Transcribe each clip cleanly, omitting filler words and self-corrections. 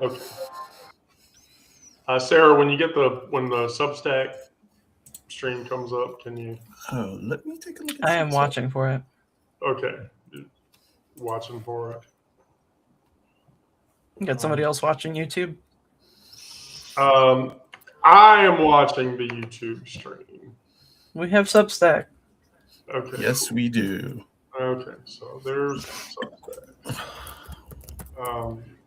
Okay. Sarah, when the Substack stream comes up, can you? Oh, let me take a look. I am watching for it. Okay, watching for it. You got somebody else watching YouTube? I am watching the YouTube stream. We have Substack. Okay. Yes, we do. Okay, so there's Substack.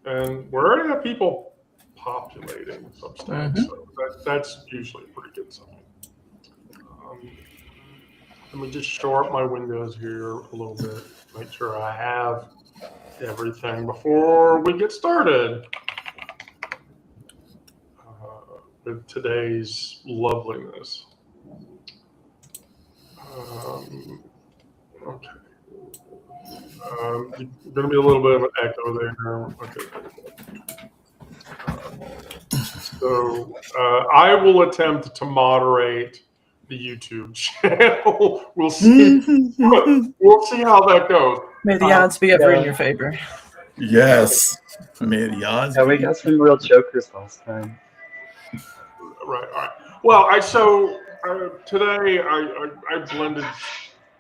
And we already have people populating Substack, so that's usually a pretty good sign. Let me just shore up my windows here a little bit, make sure I have everything before we get started with today's loveliness. Okay. Going to be a little bit of an echo there. Okay. So I will attempt to moderate the YouTube channel. We'll see. We'll see how that goes. May the odds be ever in your favor. Yes. May the odds. Yeah, we got some real jokers last time. Right. All right. Well, today I blended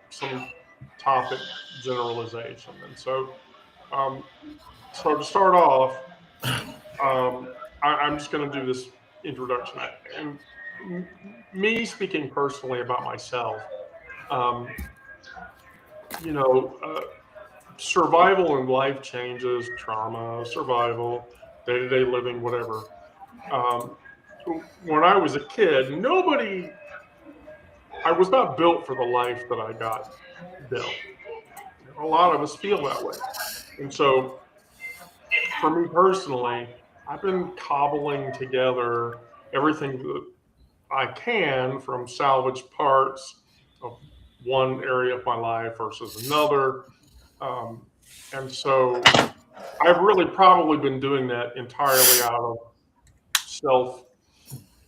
some topic generalization, and so to start off, I'm just going to do this introduction. And me speaking personally about myself, survival and life changes, trauma, survival, day-to-day living, whatever. When I was a kid, I was not built for the life that I got built. A lot of us feel that way. And so for me personally, I've been cobbling together everything that I can from salvage parts of one area of my life versus another. And so I've really probably been doing that entirely out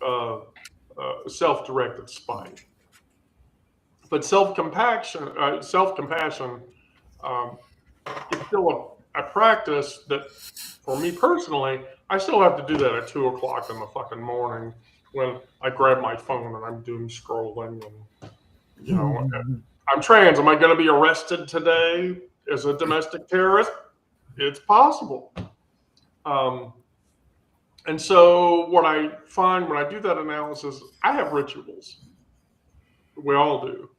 of self-directed spite. But self-compassion is still a practice that, for me personally, I still have to do that at 2 o'clock in the fucking morning when I grab my phone and I'm doom scrolling and, I'm trans. Am I going to be arrested today as a domestic terrorist? It's possible. And so what I find when I do that analysis, I have rituals. We all do.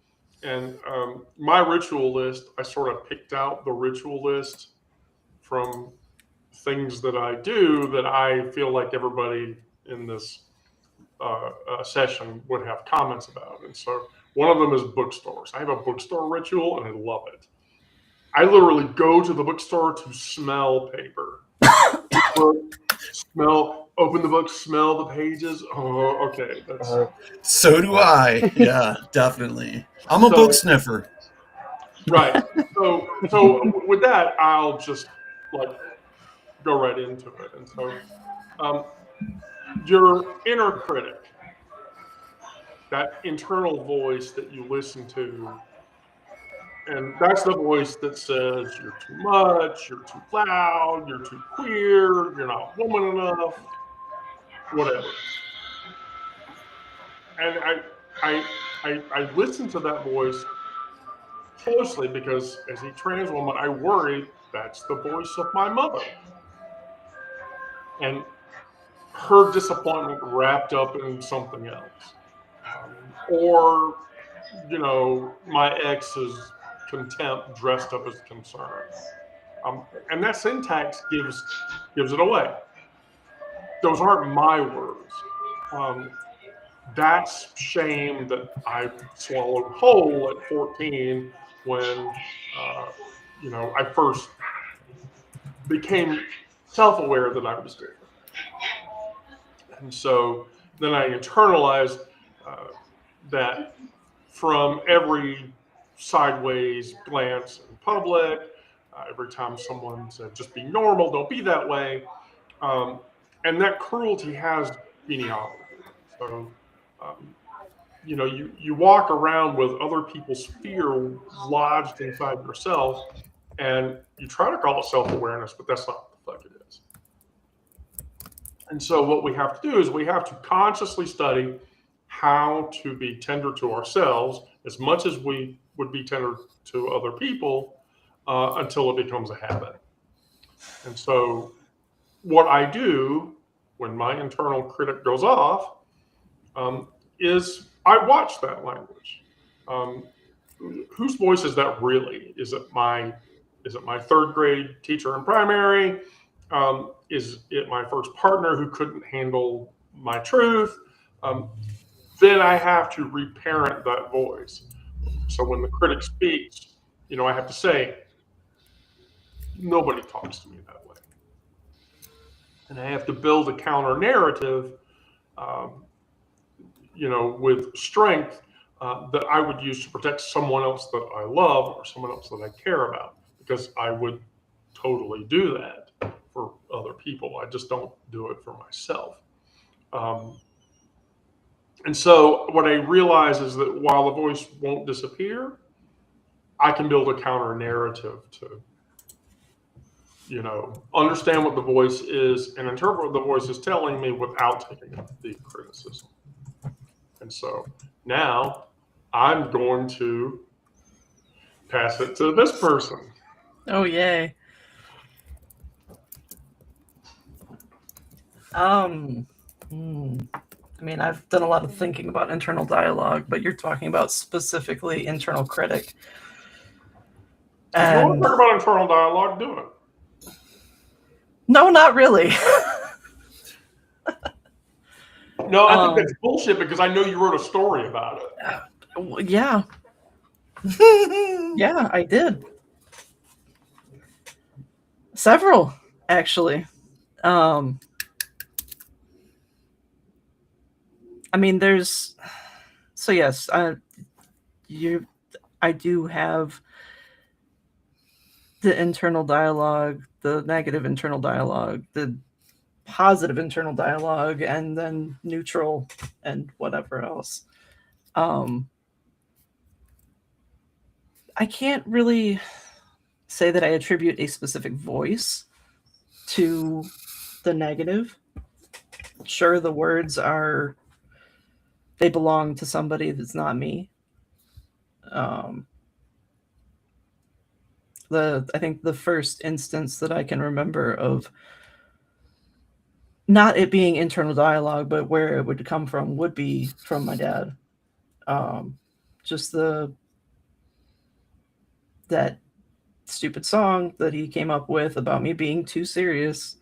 And my ritual list, I sort of picked out the ritual list from things that I do that I feel like everybody in this session would have comments about. And so one of them is bookstores. I have a bookstore ritual and I love it. I literally go to the bookstore to smell paper. Open the book, smell the pages. Oh, okay. So do I. Yeah, definitely. I'm a book sniffer. Right. So with that, I'll just go right into it. And so your inner critic, that internal voice that you listen to, and that's the voice that says you're too much, you're too loud, you're too queer, you're not woman enough, whatever. And I listen to that voice closely because as a trans woman, I worry that's the voice of my mother. And her disappointment wrapped up in something else. Or, my ex's contempt dressed up as concern. And that syntax gives it away. Those aren't my words. That's shame that I swallowed whole at 14 when, I first became self-aware that I was different. And so then I internalized that from every sideways glance in public, every time someone said, just be normal, don't be that way. And that cruelty has genealogy. So, you walk around with other people's fear lodged inside yourself, and you try to call it self-awareness, but that's not what the fuck it is. And so what we have to do is we have to consciously study how to be tender to ourselves as much as we would be tender to other people until it becomes a habit. And so what I do when my internal critic goes off is I watch that language. Whose voice is that really? Is it my third grade teacher in primary? Is it my first partner who couldn't handle my truth? Then I have to reparent that voice. So when the critic speaks, I have to say, nobody talks to me that way. And I have to build a counter narrative, with strength that I would use to protect someone else that I love or someone else that I care about, because I would totally do that for other people. I just don't do it for myself. And so what I realize is that while the voice won't disappear, I can build a counter narrative to, understand what the voice is and interpret what the voice is telling me without taking the criticism. And so now I'm going to pass it to this person. Oh, yay. I mean, I've done a lot of thinking about internal dialogue, but you're talking about specifically internal critic. If you want to talk about internal dialogue, do it. No, not really. No, I think that's bullshit because I know you wrote a story about it. Yeah. Yeah, I did. Several, actually. I mean, so yes, I do have the internal dialogue, the negative internal dialogue, the positive internal dialogue, and then neutral and whatever else. I can't really say that I attribute a specific voice to the negative. Sure, the words they belong to somebody that's not me. I think the first instance that I can remember of not it being internal dialogue, but where it would come from would be from my dad. Just that stupid song that he came up with about me being too serious.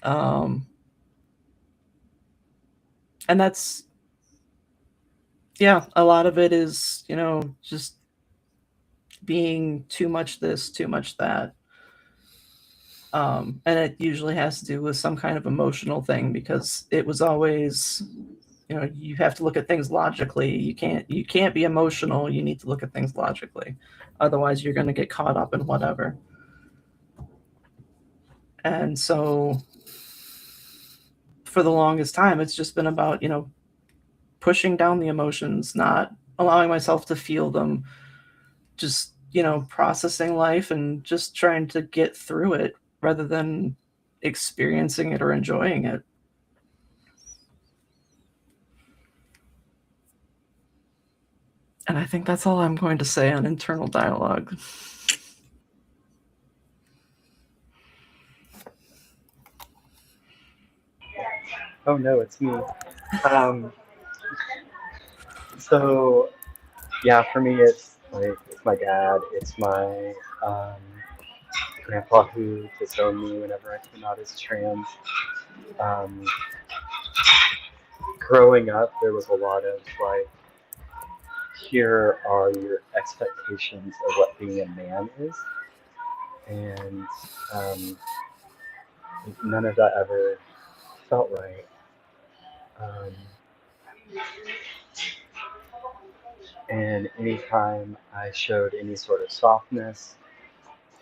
And that's, a lot of it is, just being too much this, too much that. And it usually has to do with some kind of emotional thing, because it was always, you have to look at things logically. You can't be emotional. You need to look at things logically. Otherwise, you're going to get caught up in whatever. And so for the longest time, it's just been about, pushing down the emotions, not allowing myself to feel them, just, processing life and just trying to get through it rather than experiencing it or enjoying it. And I think that's all I'm going to say on internal dialogue. Oh no, it's me. So yeah, for me it's my dad, it's my grandpa who disowned me whenever I came out as trans. Growing up, there was a lot of here are your expectations of what being a man is, and none of that ever felt right. And anytime I showed any sort of softness,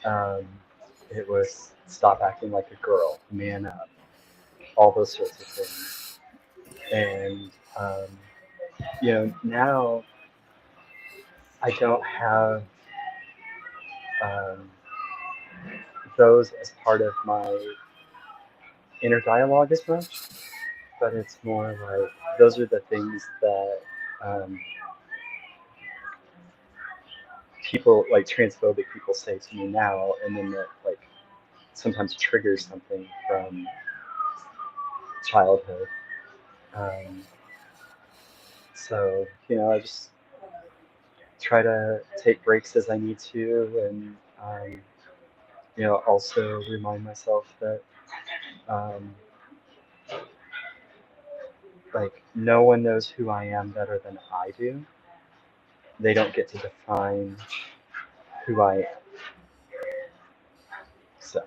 it was stop acting like a girl, man up, all those sorts of things. And now I don't have those as part of my inner dialogue as much, but it's more like those are the things that people, like transphobic people, say to me now, and then that like sometimes triggers something from childhood. So I just try to take breaks as I need to, and also remind myself that like no one knows who I am better than I do. They don't get to define who I am. So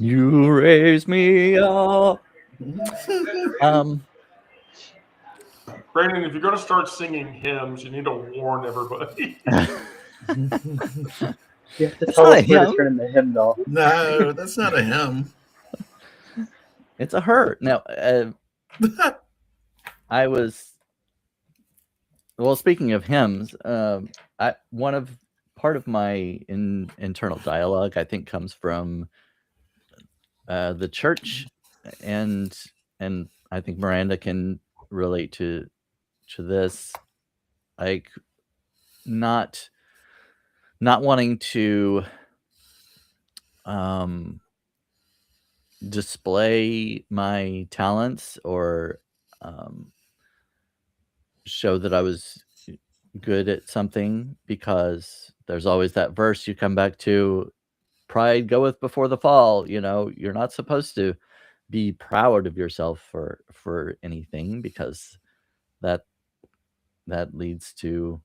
You raise me up. Brandon, if you're going to start singing hymns, you need to warn everybody. you have to It's tell not a us where to hymn. turn the hymnal. No, that's not a hymn. It's a her. Now, I was. Well, speaking of hymns, part of my internal dialogue, I think, comes from the church, and I think Miranda can relate to this, like not wanting to display my talents or show that I was good at something, because there's always that verse you come back to, pride goeth before the fall. You're not supposed to be proud of yourself for anything, because that leads to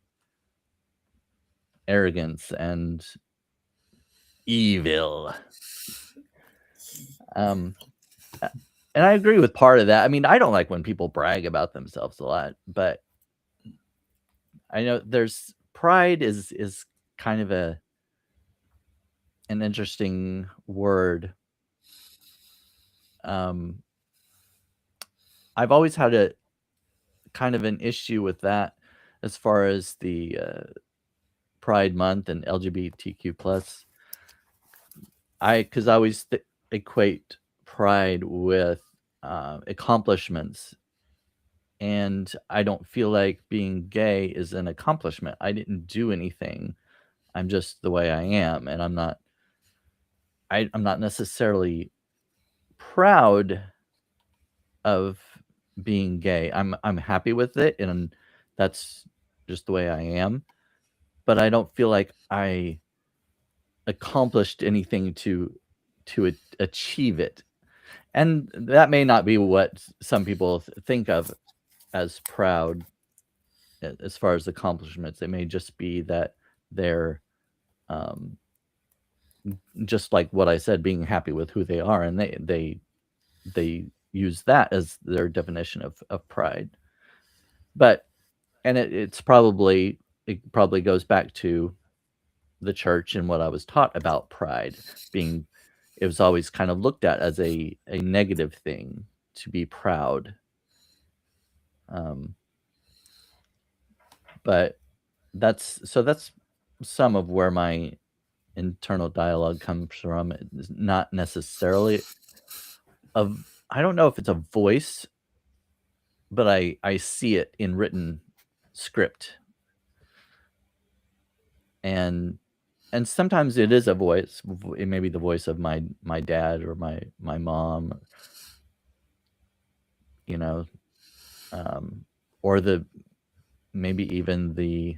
arrogance and evil. And I agree with part of that. I mean, I don't like when people brag about themselves a lot, but I know there's pride is kind of an interesting word. I've always had a kind of an issue with that, as far as the Pride Month and LGBTQ plus. Because I always equate pride with accomplishments, and I don't feel like being gay is an accomplishment. I didn't do anything. I'm just the way I am, and I'm not necessarily proud of being gay. I'm happy with it, and that's just the way I am. But I don't feel like I accomplished anything to achieve it. And that may not be what some people think of as proud, as far as accomplishments. It may just be that they're just like what I said, being happy with who they are, and they use that as their definition of pride. But it probably goes back to the church and what I was taught about pride being. It was always kind of looked at as a negative thing to be proud. But that's some of where my internal dialogue comes from. It's not necessarily I don't know if it's a voice, but I see it in written script. And sometimes it is a voice. It may be the voice of my dad or my mom, or maybe even the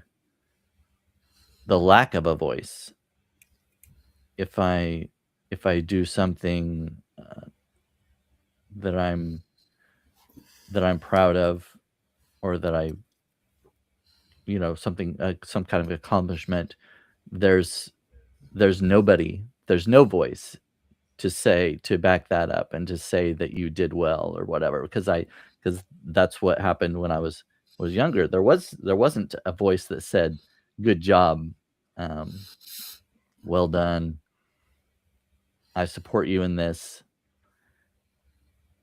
lack of a voice. If I do something that I'm proud of, or that I something, some kind of accomplishment, there's nobody, there's no voice to back that up and to say that you did well or whatever, because that's what happened when I was younger. There wasn't a voice that said, good job, well done, I support you in this.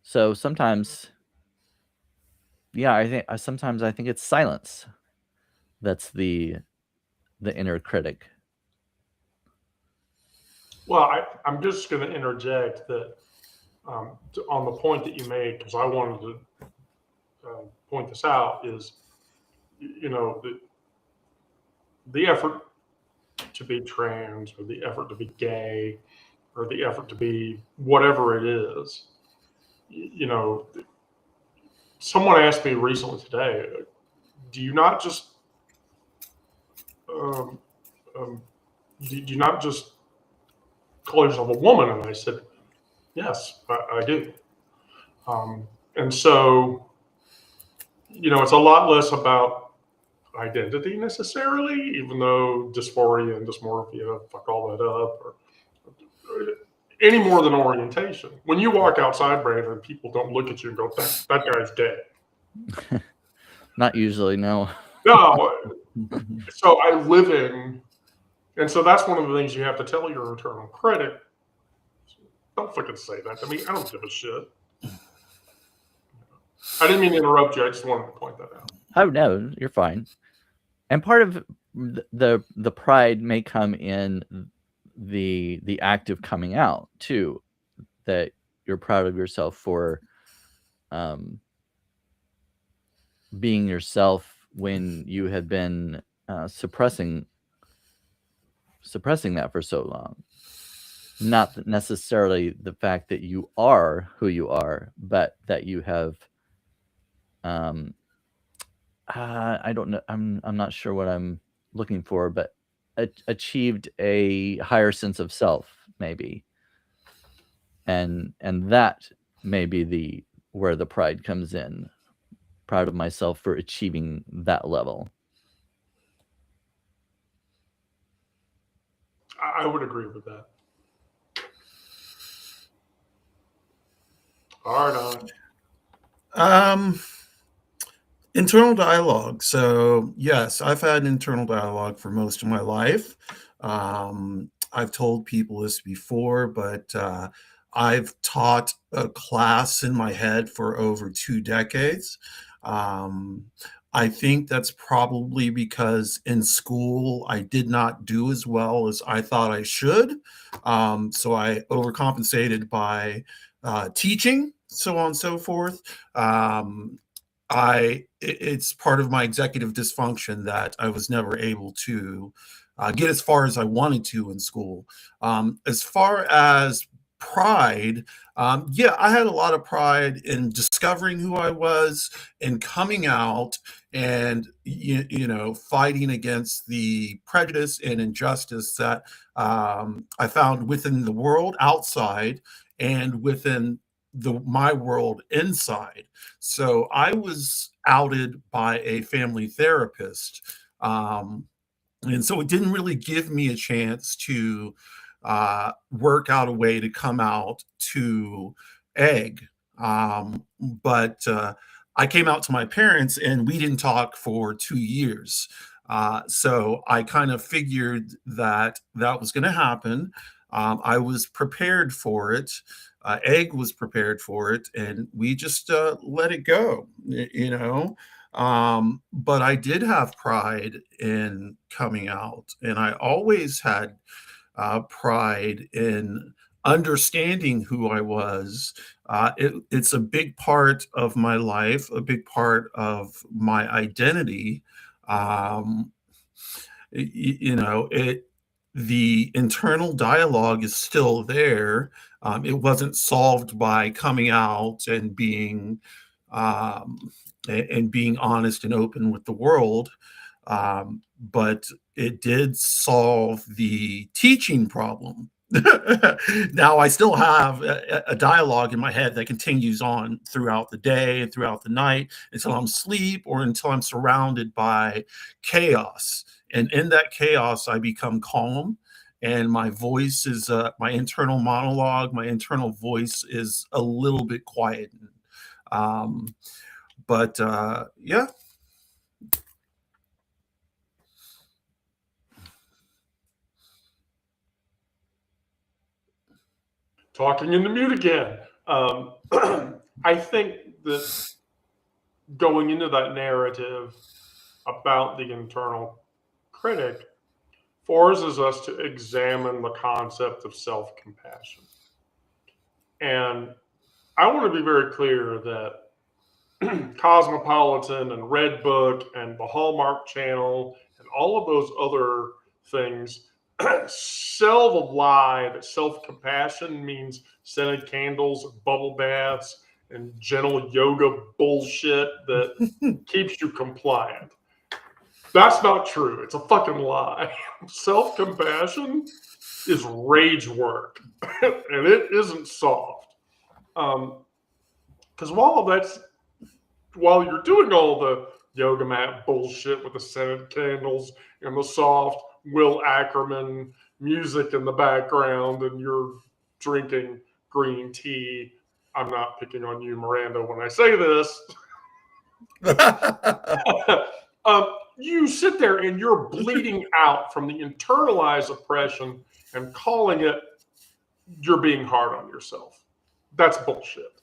So sometimes, I think it's silence that's the the inner critic? Well, I'm just going to interject that on the point that you made, because I wanted to point this out, is, you know, the effort to be trans, or the effort to be gay, or the effort to be whatever it is, you know, someone asked me recently today, do you not just um, do you not just call yourself a woman? And I said, yes, I do. And so, you know, it's a lot less about identity necessarily, even though dysphoria and dysmorphia fuck all that up, or any more than orientation. When you walk outside, Brandon, people don't look at you and go, that guy's dead. Not usually, no. No. So I live in, and so that's one of the things you have to tell your internal critic. Don't fucking say that to me. I don't give a shit. I didn't mean to interrupt you. I just wanted to point that out. Oh no, you're fine. And part of the pride may come in the act of coming out too, that you're proud of yourself for being yourself when you had been suppressing that for so long. Not necessarily the fact that you are who you are, but that you have I don't know, I'm not sure what I'm looking for, but achieved a higher sense of self, maybe. And that may be where the pride comes in. Proud of myself for achieving that level. I would agree with that. All right, Internal dialogue. So yes, I've had internal dialogue for most of my life. I've told people this before, but I've taught a class in my head for over 2 decades. I think that's probably because in school I did not do as well as I thought I should. So I overcompensated by teaching, so on and so forth. It's part of my executive dysfunction that I was never able to get as far as I wanted to in school. As far as pride, yeah, I had a lot of pride in discovering who I was and coming out and you know, fighting against the prejudice and injustice that I found within the world outside and within my world inside. So I was outed by a family therapist. And so it didn't really give me a chance to work out a way to come out to Egg. But I came out to my parents and we didn't talk for 2 years. So I kind of figured that that was going to happen. I was prepared for it. Egg was prepared for it, and we just let it go, you know. But I did have pride in coming out, and I always had pride in understanding who I was. It's a big part of my life, a big part of my identity. Um, you know, the internal dialogue is still there. It wasn't solved by coming out and um, being honest and open with the world, but it did solve the teaching problem. Now I still have a dialogue in my head that continues on throughout the day and throughout the night until I'm asleep or until I'm surrounded by chaos. And in that chaos, I become calm, and my voice is my internal monologue. My internal voice is a little bit quietened. But yeah. Talking in the mute again. I think that going into that narrative about the internal critic, forces us to examine the concept of self-compassion. And I want to be very clear that Cosmopolitan and Red Book and the Hallmark Channel and all of those other things sell the lie that self-compassion means scented candles and bubble baths and gentle yoga bullshit that keeps you compliant. That's not true. It's a fucking lie. Self-compassion is rage work, and it isn't soft. Because while you're doing all the yoga mat bullshit with the scented candles and the soft Will Ackerman music in the background, and you're drinking green tea. I'm not picking on you, Miranda, when I say this. You sit there and you're bleeding out from the internalized oppression and calling it you're being hard on yourself. That's bullshit.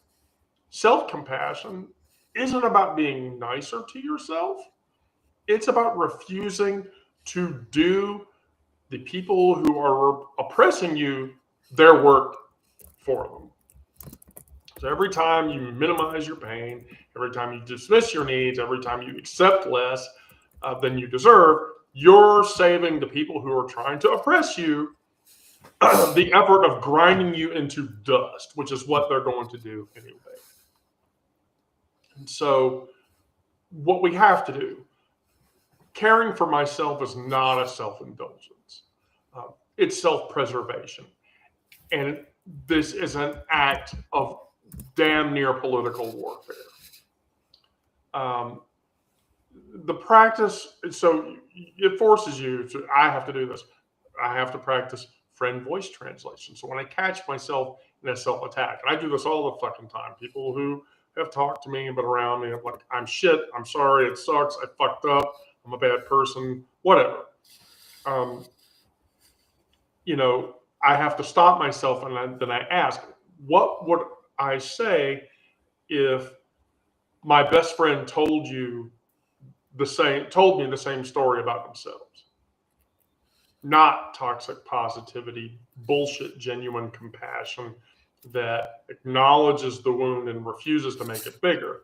Self-compassion isn't about being nicer to yourself. It's about refusing to do the people who are oppressing you their work for them. So every time you minimize your pain, every time you dismiss your needs, every time you accept less than you deserve, you're saving the people who are trying to oppress you the effort of grinding you into dust, which is what they're going to do anyway. And so what we have to do, caring for myself is not a self-indulgence. It's self-preservation. And this is an act of damn near political warfare. The practice, so it forces you to, I have to do this. I have to practice friend voice translation. So when I catch myself in a self-attack, and I do this all the fucking time, people who have talked to me and been around me, I'm like, I'm shit, I'm sorry, it sucks, I fucked up, I'm a bad person, whatever. I have to stop myself, and then I ask, what would I say if my best friend told me the same story about themselves? Not toxic positivity, bullshit, genuine compassion that acknowledges the wound and refuses to make it bigger.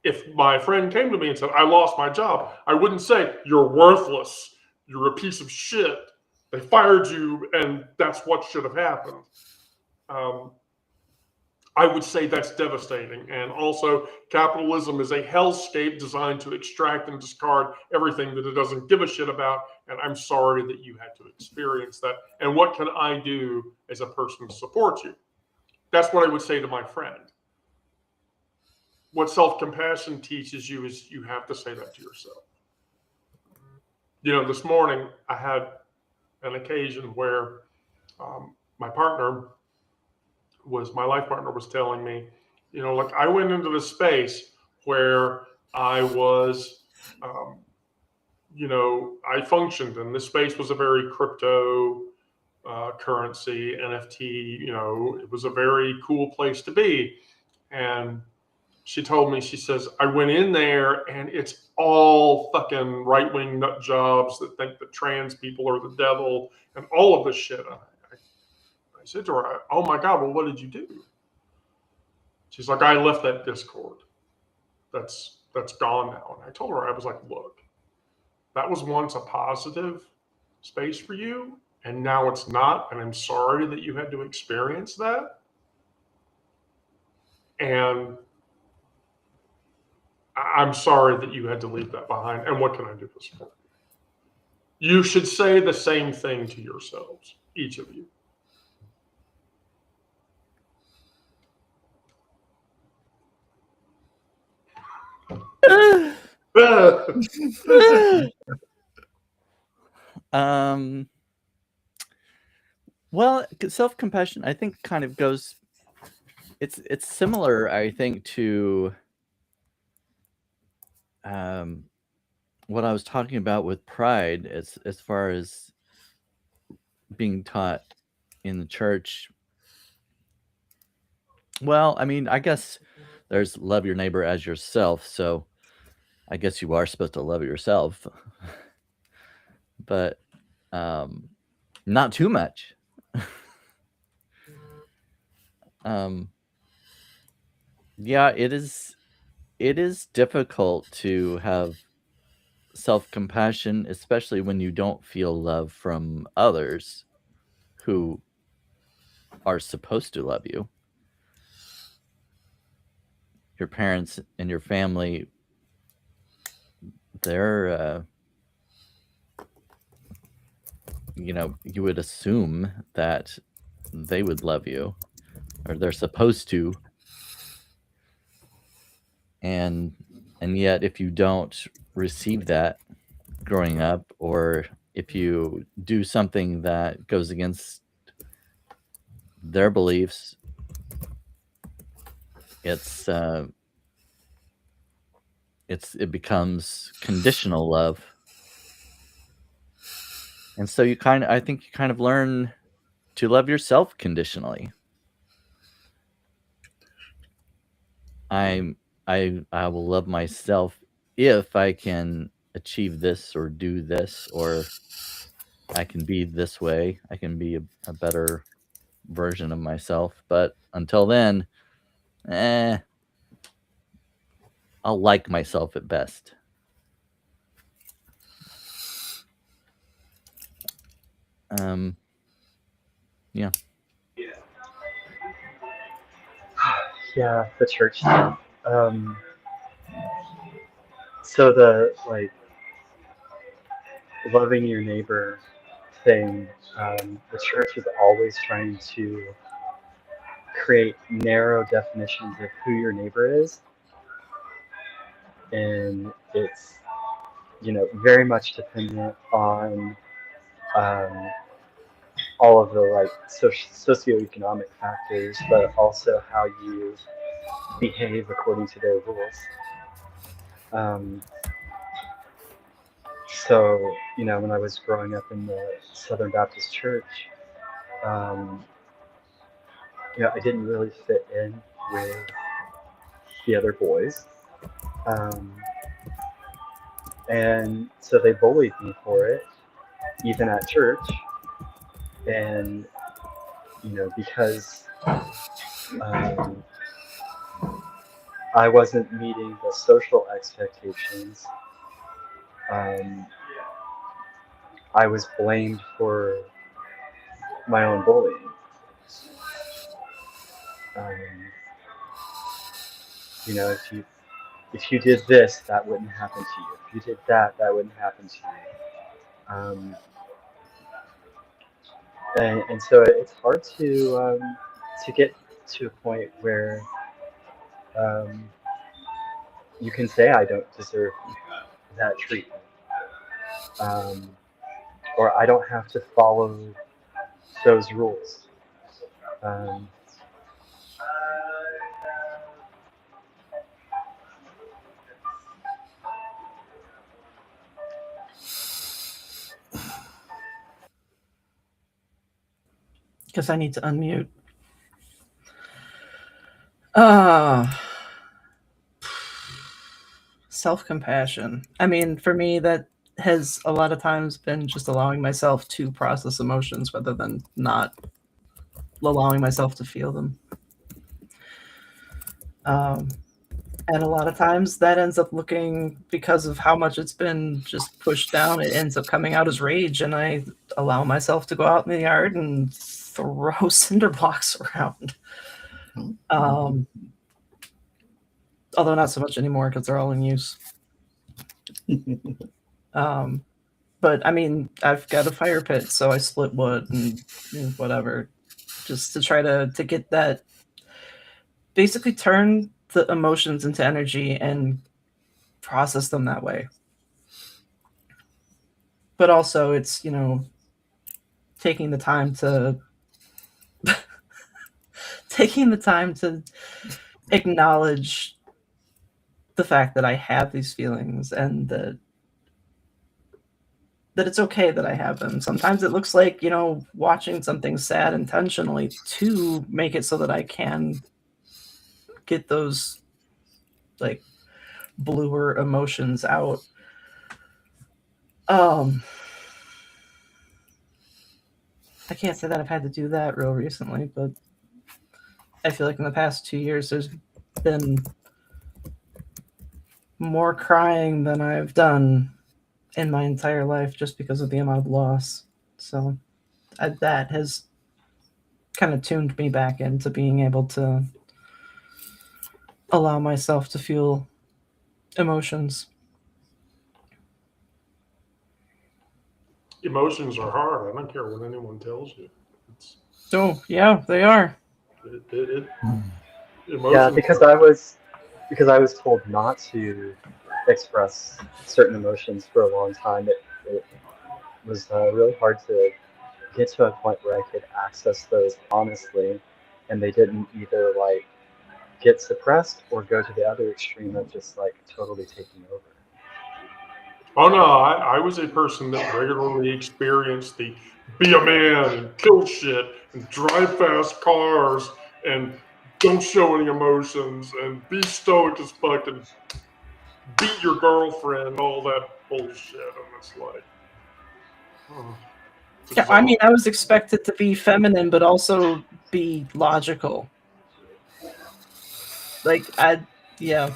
If my friend came to me and said, I lost my job, I wouldn't say, you're worthless, you're a piece of shit, they fired you, and that's what should have happened. I would say that's devastating. And also, capitalism is a hellscape designed to extract and discard everything that it doesn't give a shit about. And I'm sorry that you had to experience that. And what can I do as a person to support you? That's what I would say to my friend. What self-compassion teaches you is you have to say that to yourself. This morning I had an occasion where my life partner was telling me, like, I went into this space where I was, I functioned, and this space was a very crypto currency, NFT, it was a very cool place to be. And she told me, she says, I went in there and it's all fucking right-wing nut jobs that think that trans people are the devil and all of this shit. I said to her, oh my God, well, what did you do? She's like, I left that Discord. That's gone now. And I told her, I was like, look, that was once a positive space for you, and now it's not. And I'm sorry that you had to experience that. And I'm sorry that you had to leave that behind. And what can I do to support you? You should say the same thing to yourselves, each of you. Well, self-compassion, I think, kind of goes. It's similar, I think, to what I was talking about with pride, as far as being taught in the church. Well, I mean, I guess there's love your neighbor as yourself, so I guess you are supposed to love yourself. but not too much. Yeah, it is difficult to have self-compassion, especially when you don't feel love from others who are supposed to love you. Your parents and your family, they're you would assume that they would love you, or they're supposed to. And yet if you don't receive that growing up, or if you do something that goes against their beliefs, it becomes conditional love. And so I think you kind of learn to love yourself conditionally. I will love myself if I can achieve this or do this, or I can be this way. I can be a better version of myself. But until then, I'll like myself at best. Yeah. Yeah, the church stuff. So the loving your neighbor thing, the church is always trying to create narrow definitions of who your neighbor is, and it's very much dependent on all of the socioeconomic factors, but also how you behave according to their rules. So when I was growing up in the Southern Baptist Church, I didn't really fit in with the other boys. And so they bullied me for it, even at church. And, because I wasn't meeting the social expectations, I was blamed for my own bullying. If you did this, that wouldn't happen to you. If you did that, that wouldn't happen to you. And so it's hard to get to a point where you can say I don't deserve that treatment, or I don't have to follow those rules. Because I need to unmute. Self-compassion. I mean, for me, that has a lot of times been just allowing myself to process emotions rather than not allowing myself to feel them. And a lot of times that ends up looking, because of how much it's been just pushed down, it ends up coming out as rage, and I allow myself to go out in the yard and throw cinder blocks around. Although not so much anymore because they're all in use. But I mean, I've got a fire pit, so I split wood and whatever, just to try to get that, basically turn the emotions into energy and process them that way. But also it's, taking the time to acknowledge the fact that I have these feelings, and that it's okay that I have them. Sometimes it looks like, watching something sad intentionally to make it so that I can get those bluer emotions out. I can't say that I've had to do that real recently, but I feel like in the past 2 years, there's been more crying than I've done in my entire life just because of the amount of loss. So that has kind of tuned me back into being able to allow myself to feel emotions. Emotions are hard. I don't care what anyone tells you. It's So yeah, they are. emotions. Yeah, because I was told not to express certain emotions for a long time. It was really hard to get to a point where I could access those honestly, and they didn't either like get suppressed or go to the other extreme of just like totally taking over. Oh no, I was a person that regularly experienced the be a man and kill shit and drive fast cars and don't show any emotions and be stoic as fuck and beat your girlfriend, all that bullshit. And it's like, oh, it's Yeah, I mean, exhausting. I was expected to be feminine, but also be logical. Like yeah.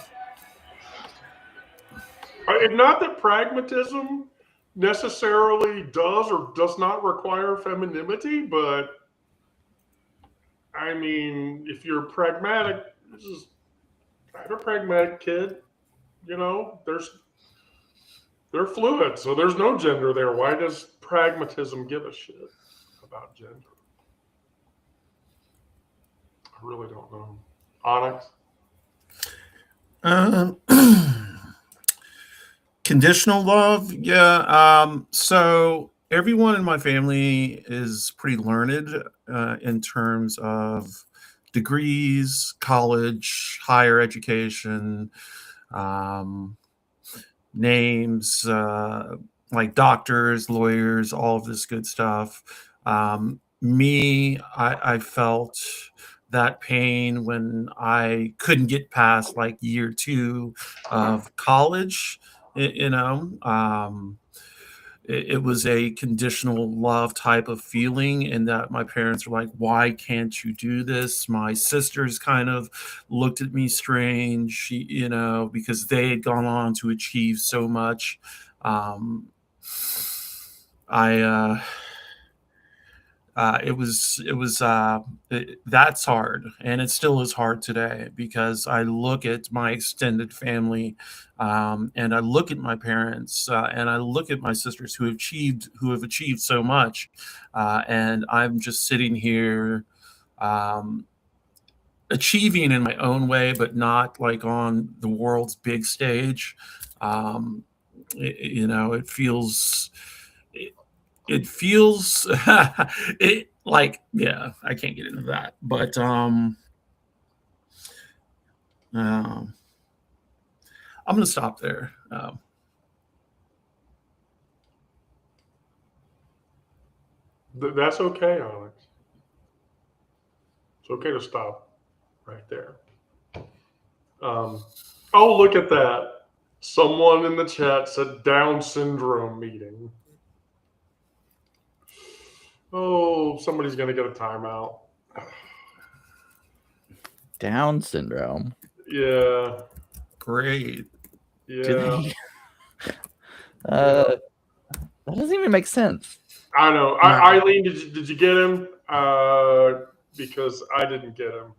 Not that pragmatism necessarily does or does not require femininity, but I mean, if you're pragmatic, just have a pragmatic kid. You know, they're fluid, so there's no gender there. Why does pragmatism give a shit about gender? I really don't know. Onyx? Um, conditional love, yeah. So everyone in my family is pretty learned in terms of degrees, college, higher education, um, names, like doctors, lawyers, all of this good stuff. I felt that pain when I couldn't get past like year 2 of college. You know, it was a conditional love type of feeling, in that my parents were like, why can't you do this? My sisters kind of looked at me strange, you know, because they had gone on to achieve so much. um, I that's hard, and it still is hard today, because I look at my extended family, and I look at my parents, and I look at my sisters who have achieved so much, and I'm just sitting here, um, achieving in my own way, but not like on the world's big stage. um, you know, it feels it like, yeah, I can't get into that, but I'm gonna stop there. That's okay, Onyx. It's okay to stop right there. Oh, look at that. Someone in the chat said Down syndrome meeting. Oh, somebody's going to get a timeout. Down syndrome. Yeah. Great. Yeah. That doesn't even make sense. I know. No. Eileen, did you get him? Because I didn't get him.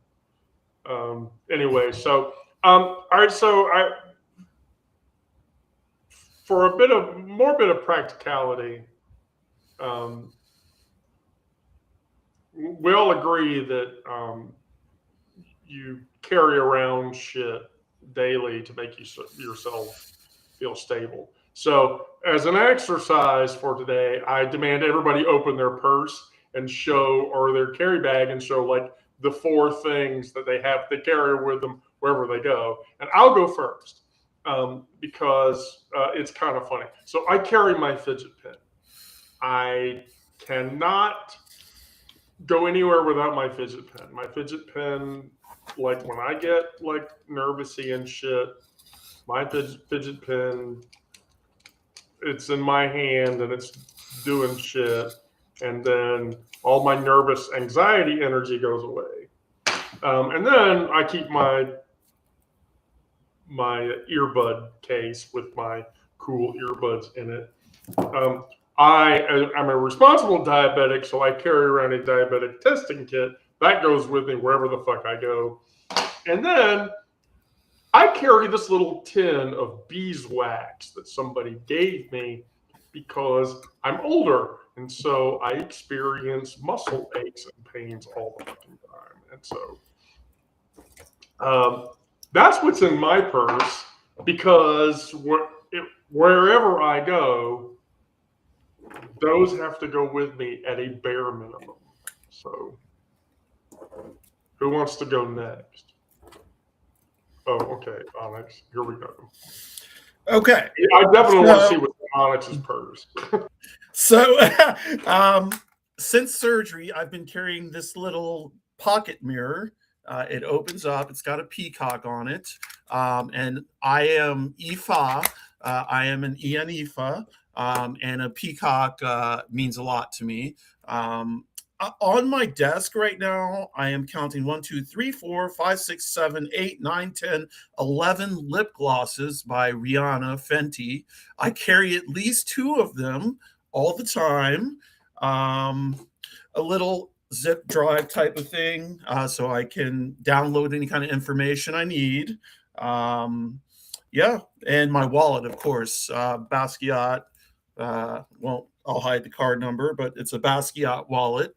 Anyway, so all right. So for a bit of practicality, we all agree that you carry around shit daily to make yourself feel stable. So, as an exercise for today, I demand everybody open their purse and show, or their carry bag, and show like the 4 things that they carry with them wherever they go. And I'll go first because it's kind of funny. So I carry my fidget pin. I cannot go anywhere without my fidget pin. My fidget pin, like when I get like nervousy and shit, my fidget pin, it's in my hand and it's doing shit. and then all my nervous anxiety energy goes away. And then I keep my earbud case with my cool earbuds in it. I'm a responsible diabetic, so I carry around a diabetic testing kit. That goes with me wherever the fuck I go. And then I carry this little tin of beeswax that somebody gave me because I'm older. And so I experience muscle aches and pains all the fucking time. And so that's what's in my purse, because wherever I go, those have to go with me at a bare minimum. So who wants to go next? Oh, okay, Onyx. Here we go. Okay. I definitely want to see what's in Onyx's purse. So, since surgery, I've been carrying this little pocket mirror. It opens up. It's got a peacock on it. And I am IFA. I am an ENIFA. And a peacock means a lot to me. On my desk right now, I am counting 1, 2, 3, 4, 5, 6, 7, 8, 9, 10, 11 lip glosses by Rihanna Fenty. I carry at least 2 of them all the time. A little zip drive type of thing, so I can download any kind of information I need. Yeah, and my wallet, of course, Basquiat. I'll hide the card number, but it's a Basquiat wallet.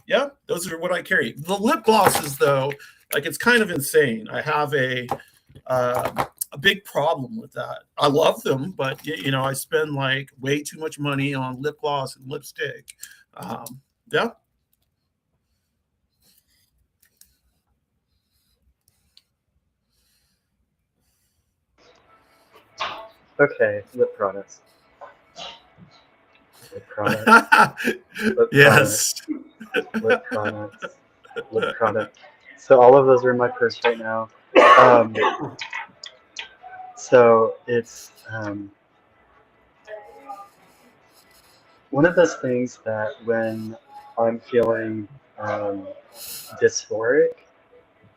Yeah, those are what I carry. The lip glosses, though, like, it's kind of insane. I have a big problem with that. I love them, but I spend like way too much money on lip gloss and lipstick. Yeah. Okay, lip products. Lip products. Lip Yes. products. Lip products. Lip products. So all of those are in my purse right now. So it's one of those things that when I'm feeling dysphoric,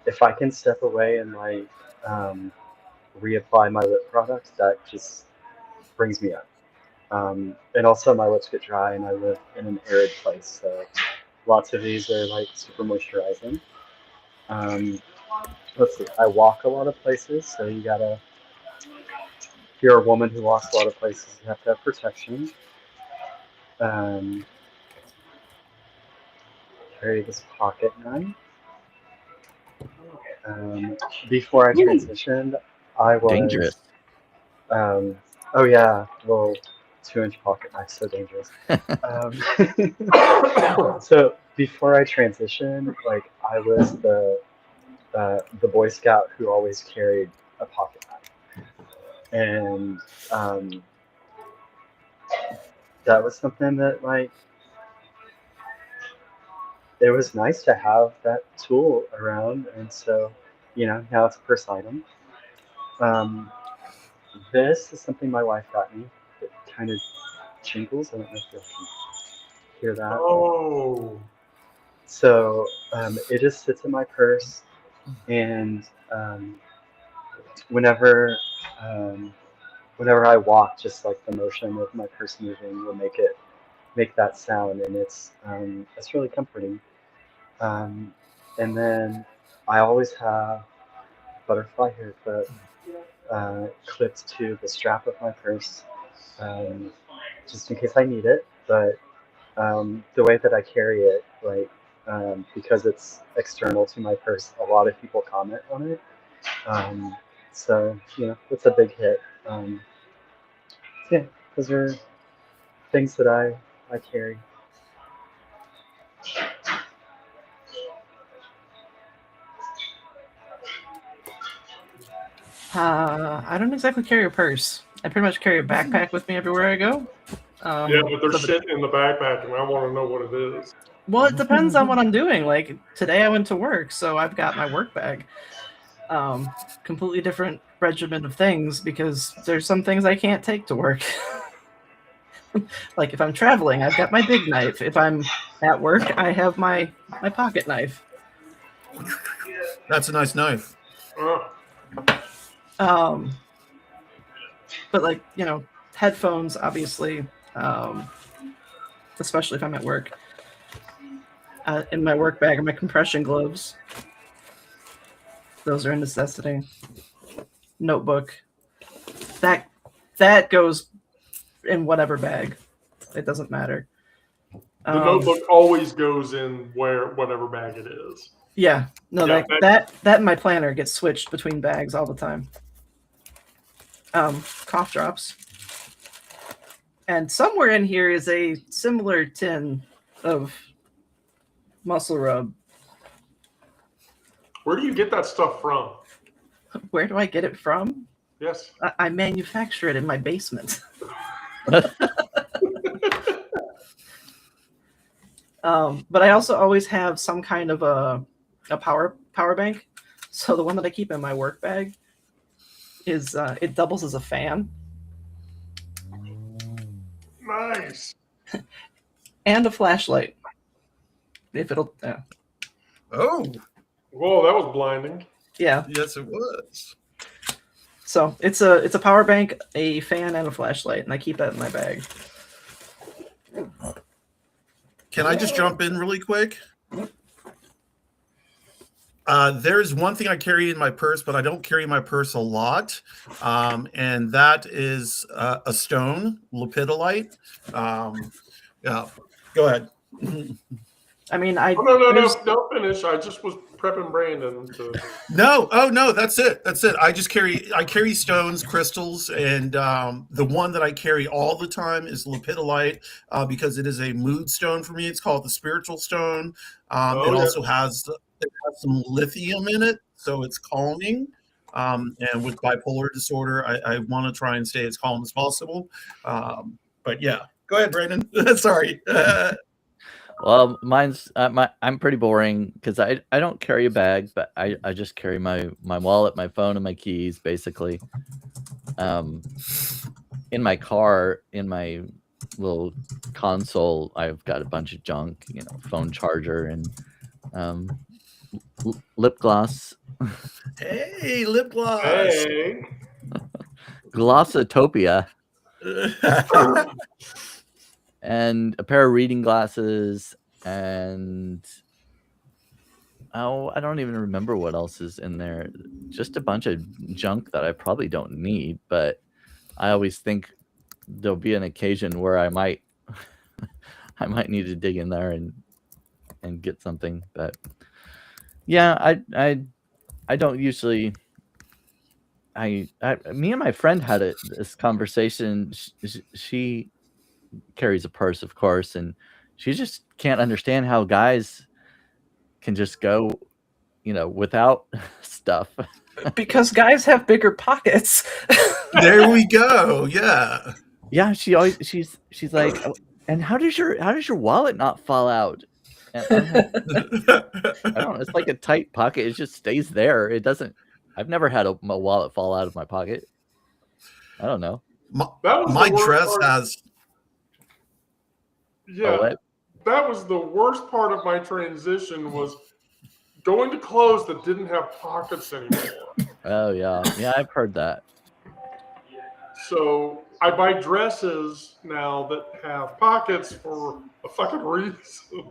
if I can step away and like reapply my lip products, that just brings me up. And also my lips get dry, and I live in an arid place, so lots of these are like super moisturizing. Let's see, I walk a lot of places, so if you're a woman who walks a lot of places, you have to have protection. Carry this pocket knife. Before I transitioned, I was Dangerous. Oh yeah, well, 2-inch pocket knife, so dangerous. So before I transitioned, like, I was the Boy Scout who always carried a pocket knife, and that was something that, like, it was nice to have that tool around, and so now it's a purse item. This is something my wife got me. It kind of jingles. I don't know if you can hear that. Oh. So it just sits in my purse, and whenever I walk, just like the motion of my purse moving will make that sound, and it's really comforting. And then I always have butterfly hair clip clipped to the strap of my purse, just in case I need it. But the way that I carry it, like, because it's external to my purse, a lot of people comment on it. So it's a big hit. Yeah, those are things that I carry. I don't exactly carry a purse. I pretty much carry a backpack with me everywhere I go. Yeah, but there's shit in the backpack, and I want to know what it is. Well, it depends on what I'm doing. Like, today I went to work, so I've got my work bag. Completely different regimen of things, because there's some things I can't take to work. Like if I'm traveling, I've got my big knife. If I'm at work, I have my pocket knife. That's a nice knife. But like, headphones, obviously, especially if I'm at work. In my work bag are my compression gloves. Those are a necessity. Notebook. That goes in whatever bag. It doesn't matter. The notebook always goes in whatever bag it is. Yeah. No, Yeah, that and my planner gets switched between bags all the time. Cough drops. And somewhere in here is a similar tin of muscle rub. Where do you get that stuff from? Where do I get it from? Yes. I manufacture it in my basement. But I also always have some kind of a power bank. So the one that I keep in my work bag is it doubles as a fan. Nice. And a flashlight. If it'll Oh, Whoa, that was blinding. yeah. yes, it was. So it's a power bank, a fan, and a flashlight, and I keep that in my bag. Can I just jump in really quick? There's one thing I carry in my purse, but I don't carry my purse a lot, and that is a stone, lepidolite. Yeah, go ahead. I mean, No, finish. I just was prepping Brandon to. No, that's it. I carry stones, crystals, and the one that I carry all the time is lepidolite because it is a mood stone for me. It's called the spiritual stone. Also has some lithium in it, so it's calming. And with bipolar disorder, I want to try and stay as calm as possible. But yeah, go ahead, Brandon. Sorry. Well, mine's I'm pretty boring because I don't carry a bag, but I just carry my wallet, my phone, and my keys basically. In my car, in my little console, I've got a bunch of junk, phone charger and lip gloss. Hey, lip gloss. Hey. Glossotopia. And a pair of reading glasses, and I don't even remember what else is in there. Just a bunch of junk that I probably don't need, but I always think there'll be an occasion where I might need to dig in there and get something. But yeah, I don't usually. Me and my friend had this conversation. She carries a purse, of course, and she just can't understand how guys can just go, without stuff. Because guys have bigger pockets. There we go. Yeah. Yeah, she's like, and how does your wallet not fall out? And I don't know. It's like a tight pocket. It just stays there. It doesn't. I've never had my wallet fall out of my pocket. I don't know. My dress has. Yeah, that was the worst part of my transition was going to clothes that didn't have pockets anymore. Oh yeah, I've heard that. So I buy dresses now that have pockets for a fucking reason.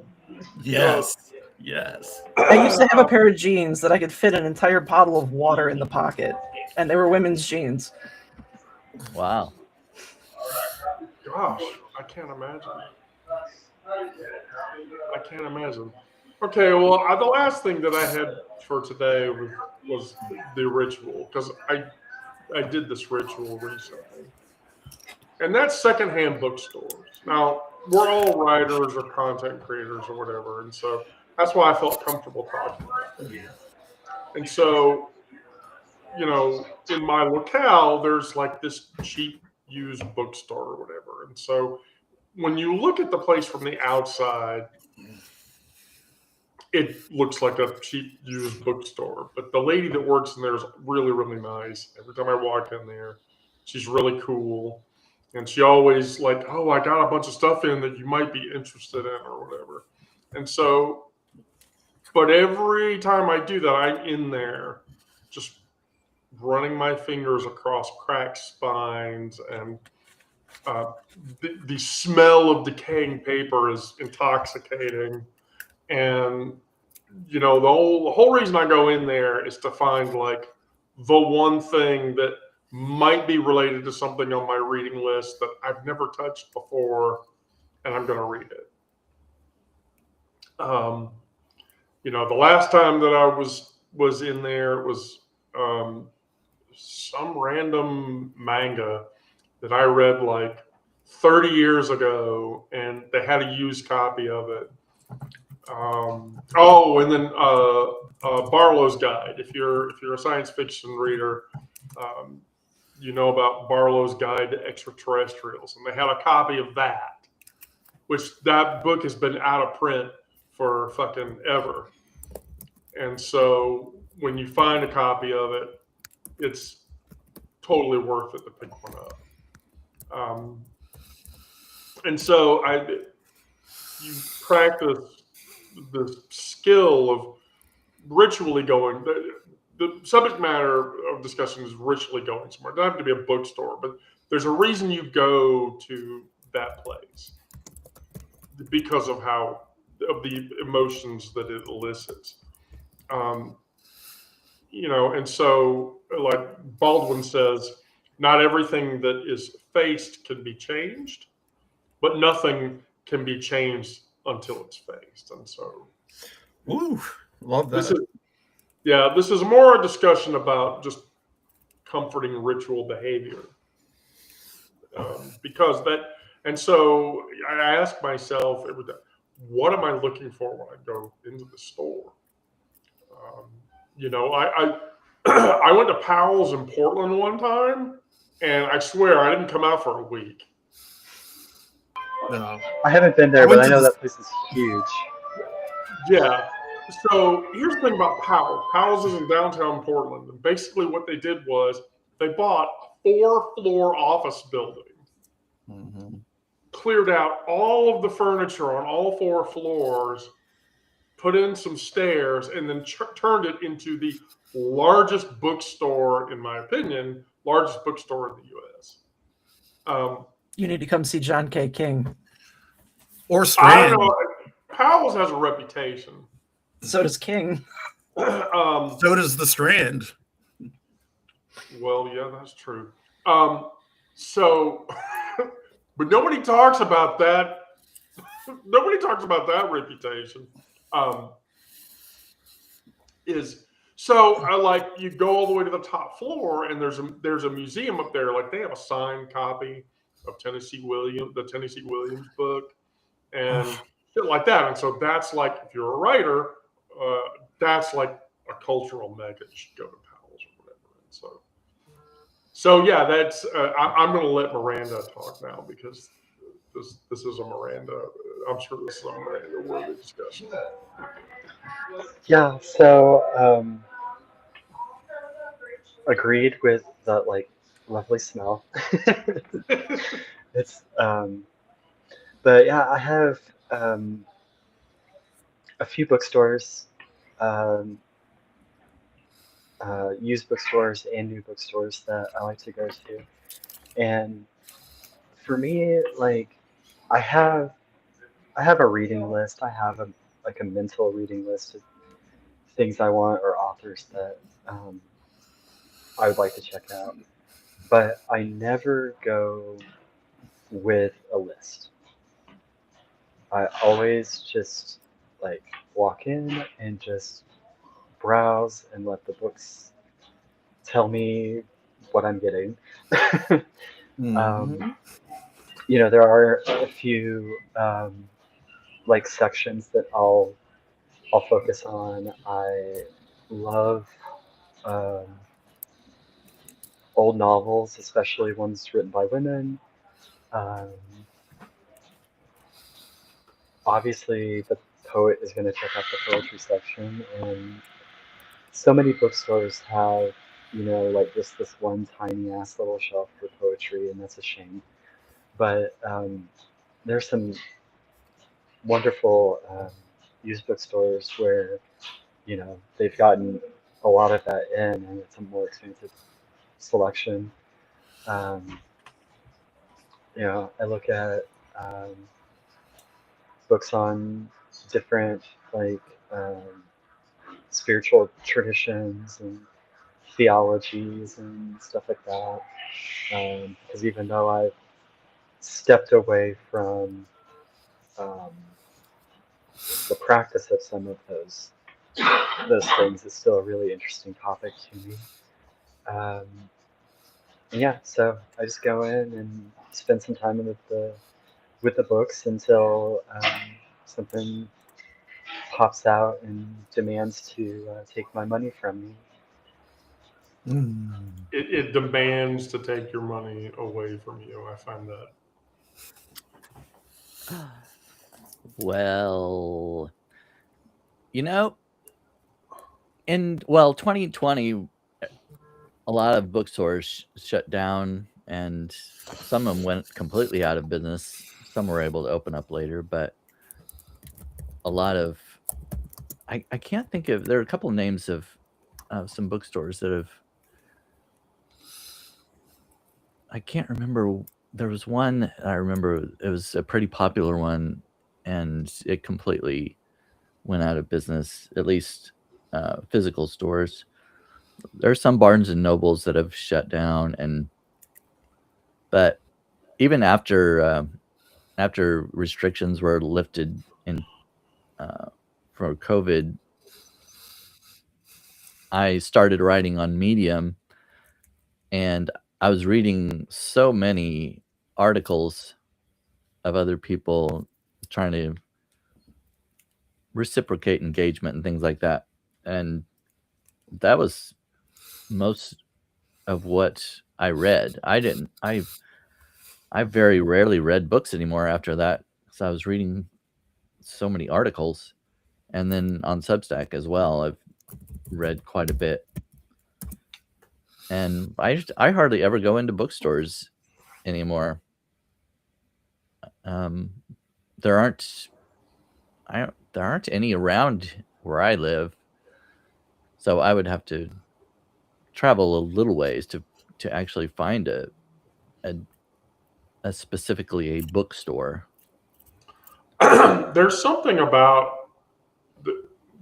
Yes. Yes. I used to have a pair of jeans that I could fit an entire bottle of water in the pocket, and they were women's jeans. Wow. Gosh, I can't imagine. Okay, well, the last thing that I had for today was the ritual, because I did this ritual recently. And that's secondhand bookstores. Now, we're all writers or content creators or whatever, and so that's why I felt comfortable talking about it. And so, in my locale, there's like this cheap used bookstore or whatever. And so when you look at the place from the outside, it looks like a cheap used bookstore. But the lady that works in there is really, really nice. Every time I walk in there, she's really cool. And she always like, oh, I got a bunch of stuff in that you might be interested in or whatever. And so, but every time I do that, I'm in there just running my fingers across cracked spines, and the smell of decaying paper is intoxicating. And the whole reason I go in there is to find like the one thing that might be related to something on my reading list that I've never touched before, and I'm going to read it. The last time that I was in there, it was some random manga that I read like 30 years ago, and they had a used copy of it. And then Barlow's Guide. If you're a science fiction reader, you know about Barlow's Guide to Extraterrestrials, and they had a copy of that, which that book has been out of print for fucking ever. And so when you find a copy of it, it's totally worth it to pick one up. And so you practice the skill of ritually going. The subject matter of discussion is ritually going somewhere. It doesn't have to be a bookstore, but there's a reason you go to that place because of the emotions that it elicits. And so like Baldwin says, not everything that is faced can be changed, but nothing can be changed until it's faced. And so, Ooh, love that. This is more a discussion about just comforting ritual behavior. And so I ask myself every day, what am I looking for when I go into the store? I went to Powell's in Portland one time, and I swear I didn't come out for a week. No. I haven't been there, but I know that place is huge. Yeah. So here's the thing about Powell's. Powell's is in downtown Portland, and basically what they did was they bought a 4-floor office building, cleared out all of the furniture on all 4 floors, put in some stairs, and then turned it into the largest bookstore, in my opinion, largest bookstore in the U.S. You need to come see John K. King. Or Strand. I don't know. Powell's has a reputation. So does King. So does the Strand. Well, yeah, that's true. But nobody talks about that. Nobody talks about that reputation. You go all the way to the top floor, and there's a museum up there. Like they have a signed copy of the Tennessee Williams book, and shit like that. And so that's like, if you're a writer, that's like a cultural mecca. You should go to Powell's or whatever. And so yeah, that's. I'm going to let Miranda talk now because this is a Miranda. I'm sure this is a Miranda-worthy discussion. Yeah. So agreed with that, like, lovely smell. It's but yeah, I have a few bookstores, used bookstores and new bookstores that I like to go to. And for me, like, I have a reading list. I have a mental reading list of things I want or authors that I would like to check out. But I never go with a list. I always just like walk in and just browse and let the books tell me what I'm getting. There are a few like sections that I'll focus on. I love old novels, especially ones written by women. Obviously, the poet is going to check out the poetry section, and so many bookstores have, like this one tiny ass little shelf for poetry, and that's a shame. but there's some wonderful used bookstores where they've gotten a lot of that in, and it's a more expensive selection. Um, I look at books on different spiritual traditions and theologies and stuff like that. Because even though I've stepped away from the practice of some of those things, it's still a really interesting topic to me. Yeah, so I just go in and spend some time with the books until something pops out and demands to take my money from me. It demands to take your money away from you. I find that. Well, in 2020, a lot of bookstores shut down, and some of them went completely out of business. Some were able to open up later, but a lot of I can't think of. There are a couple of names of some bookstores that have. I can't remember. There was one I remember. It was a pretty popular one, and it completely went out of business. At least physical stores. There are some Barnes and Nobles that have shut down, but even after restrictions were lifted for COVID, I started writing on Medium, and I was reading so many articles of other people trying to reciprocate engagement and things like that. And that was most of what I read. I very rarely read books anymore after that, because I was reading so many articles. And then on Substack as well, I've read quite a bit. And I hardly ever go into bookstores anymore. There aren't any around where I live, so I would have to travel a little ways to actually find a specifically a bookstore. There's something about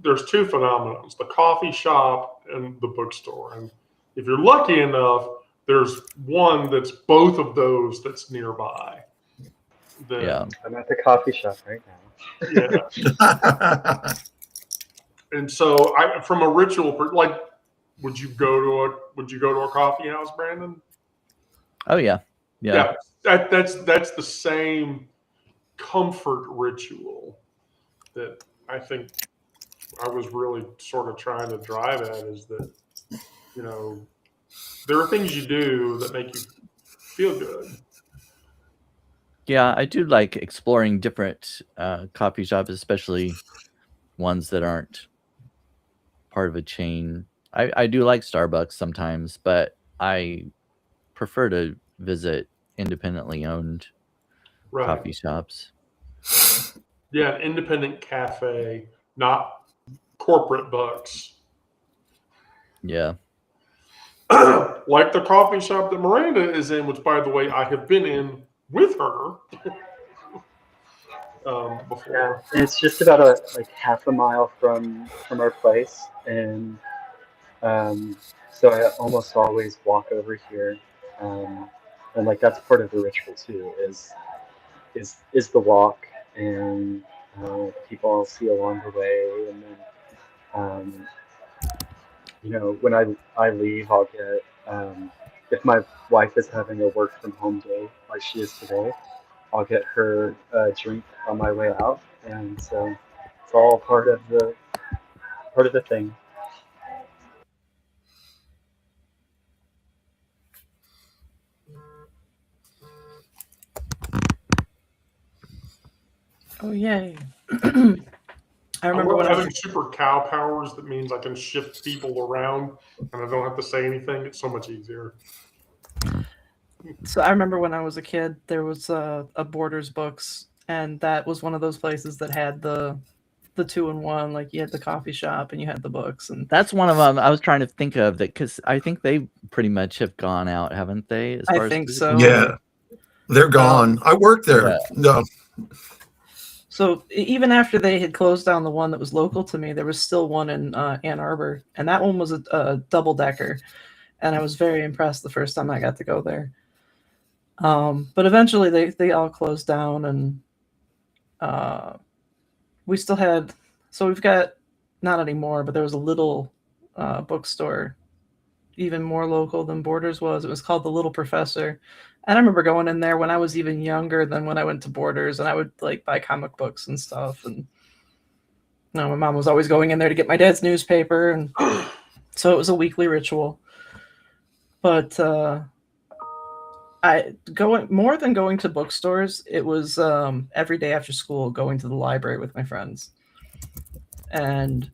there's two phenomena: the coffee shop and the bookstore. And if you're lucky enough, there's one that's both of those that's nearby. Yeah. I'm at the coffee shop right now. Yeah. And so, from a ritual, like, would you go to a coffee house, Brandon? Oh yeah. That's the same comfort ritual that I think I was really sort of trying to drive at, is that, there are things you do that make you feel good. Yeah, I do like exploring different coffee shops, especially ones that aren't part of a chain. I do like Starbucks sometimes, but I prefer to visit independently owned coffee shops. Yeah, independent cafe, not corporate bucks. Yeah. Like the coffee shop that Miranda is in, which, by the way, I have been in with her before. Yeah, and it's just about half a mile from our place, and so I almost always walk over here, and that's part of the ritual too. Is the walk, and people I'll see along the way, and then when I leave, I'll get if my wife is having a work from home day like she is today, I'll get her a drink on my way out, and so it's all part of the thing. Oh yay! I I remember love when I having was super cow powers. That means I can shift people around and I don't have to say anything. It's so much easier. So I remember when I was a kid, there was a Borders Books, and that was one of those places that had the 2-in-1. Like you had the coffee shop and you had the books, and That's one of them I was trying to think of, that because I think they pretty much have gone out, haven't they? As I far as think physical so. media? Yeah, they're gone. I worked there. Yeah. No. So even after they had closed down the one that was local to me, there was still one in Ann Arbor, and that one was a double decker, and I was very impressed the first time I got to go there. But eventually they all closed down, and we still had. So we've got, not anymore, but there was a little bookstore, even more local than Borders was. It was called the Little Professor. And I remember going in there when I was even younger than when I went to Borders, and I would like buy comic books and stuff. And my mom was always going in there to get my dad's newspaper, and so it was a weekly ritual. But more than going to bookstores, it was every day after school going to the library with my friends. And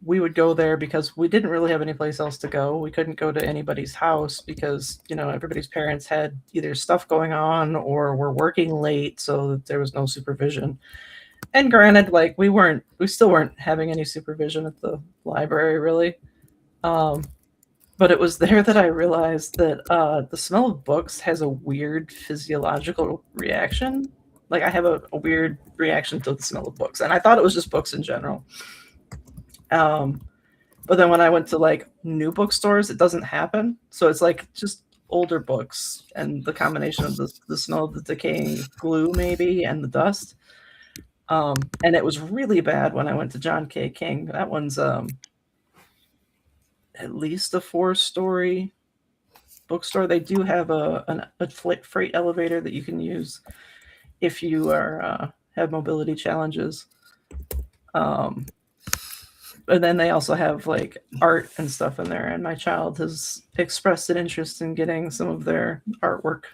we would go there because we didn't really have any place else to go. We couldn't go to anybody's house because, everybody's parents had either stuff going on or were working late, so there was no supervision. And granted, like we still weren't having any supervision at the library, really. But it was there that I realized that the smell of books has a weird physiological reaction. Like I have a weird reaction to the smell of books, and I thought it was just books in general. But then when I went to like new bookstores, it doesn't happen. So it's like just older books and the combination of the smell of the decaying glue maybe and the dust. And it was really bad when I went to John K. King. That one's at least a 4-story bookstore. They do have a freight elevator that you can use if you are have mobility challenges. And then they also have like art and stuff in there. And my child has expressed an interest in getting some of their artwork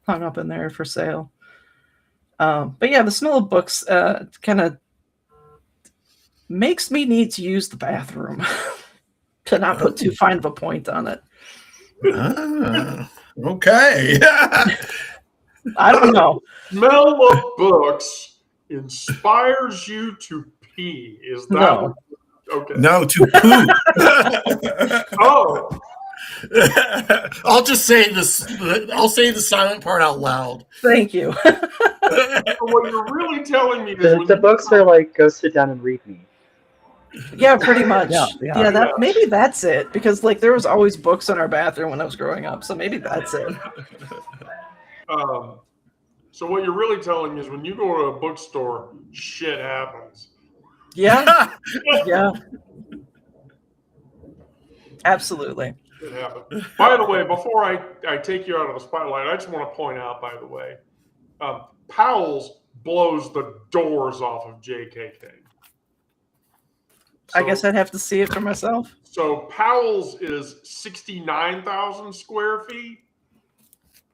hung up in there for sale. But yeah, the smell of books kind of makes me need to use the bathroom to not put too fine of a point on it. Okay. I don't know. Smell of books inspires you to pee. Is that No. okay? No, to poo. Oh, I'll just say this. I'll say the silent part out loud. Thank you. so what you're really telling me is The books are like, go sit down and read me. Yeah, pretty much. Yeah. Maybe that's it, because like there was always books in our bathroom when I was growing up, so maybe that's it. So what you're really telling me is when you go to a bookstore, shit happens. Yeah. Yeah. Absolutely. It happens. By the way, before I take you out of the spotlight, I just want to point out, by the way, Powell's blows the doors off of J.K. King. I guess I'd have to see it for myself. So Powell's is 69,000 square feet,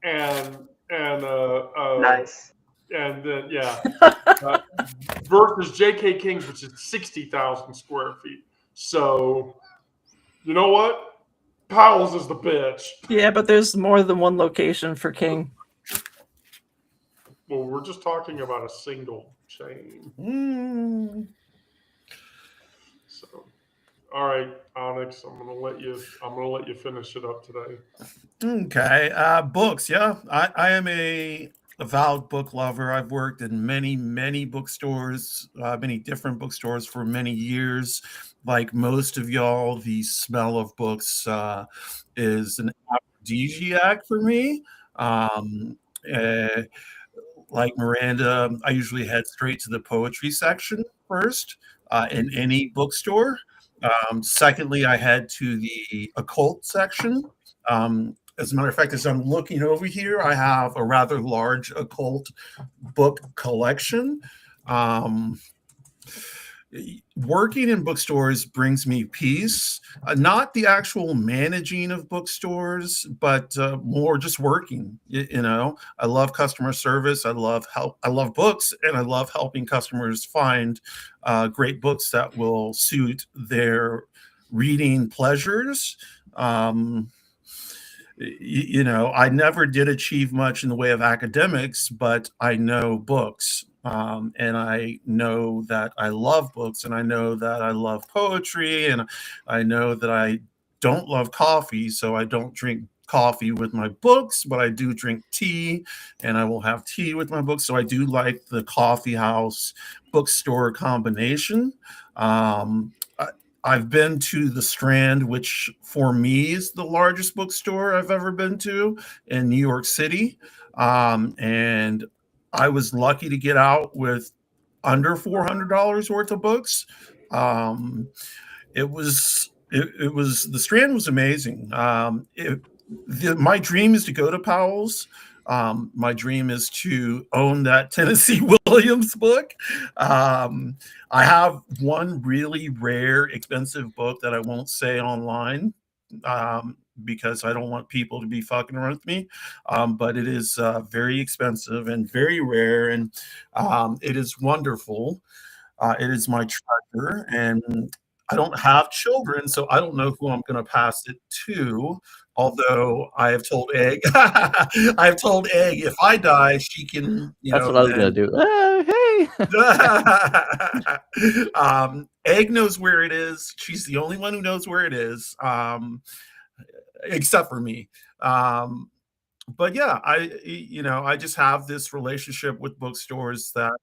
and Nice. and then versus J.K. King's, which is 60,000 square feet. So you know what? Powell's is the bitch. Yeah, but there's more than one location for King. Well, we're just talking about a single chain. So, all right, Onyx, I'm gonna let you finish it up today. Okay. Books. Yeah, I am a avowed book lover. I've worked in many bookstores, many different bookstores for many years. Like most of y'all, the smell of books is an aphrodisiac for me. Like Miranda, I usually head straight to the poetry section first in any bookstore. Secondly, I head to the occult section. As a matter of fact, as I'm looking over here, I have a rather large occult book collection. Working in bookstores brings me peace, not the actual managing of bookstores, but more just working. I love customer service. I love books, and I love helping customers find great books that will suit their reading pleasures. I never did achieve much in the way of academics, but I know books. And I know that I love books, and I know that I love poetry, and I know that I don't love coffee, so I don't drink coffee with my books, but I do drink tea, and I will have tea with my books. So I do like the coffee house bookstore combination. Um, I've been to the Strand, which for me is the largest bookstore I've ever been to in New York City. And I was lucky to get out with under $400 worth of books. It was the Strand was amazing. My dream is to go to Powell's. My dream is to own that Tennessee Williams book. I have one really rare, expensive book that I won't say online because I don't want people to be fucking around with me. But it is very expensive and very rare, and it is wonderful. It is my treasure, and I don't have children, so I don't know who I'm going to pass it to. Although I have told Egg, I have told Egg if I die, she can, That's what I was gonna do. Hey. Egg knows where it is. She's the only one who knows where it is, except for me. But yeah, I just have this relationship with bookstores that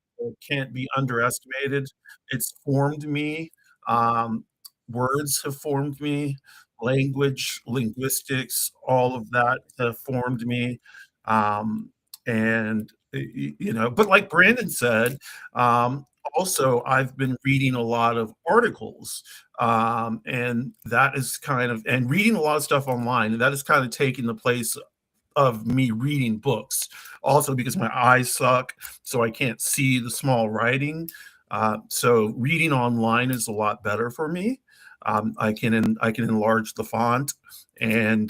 can't be underestimated. It's formed me. Um, Words have formed me. Language, linguistics, all of that have formed me. Um, but like Brandon said, also I've been reading a lot of articles, and that is and reading a lot of stuff online, and that is kind of taking the place of me reading books. Also, because my eyes suck, so I can't see the small writing. So reading online is a lot better for me. I can enlarge the font, and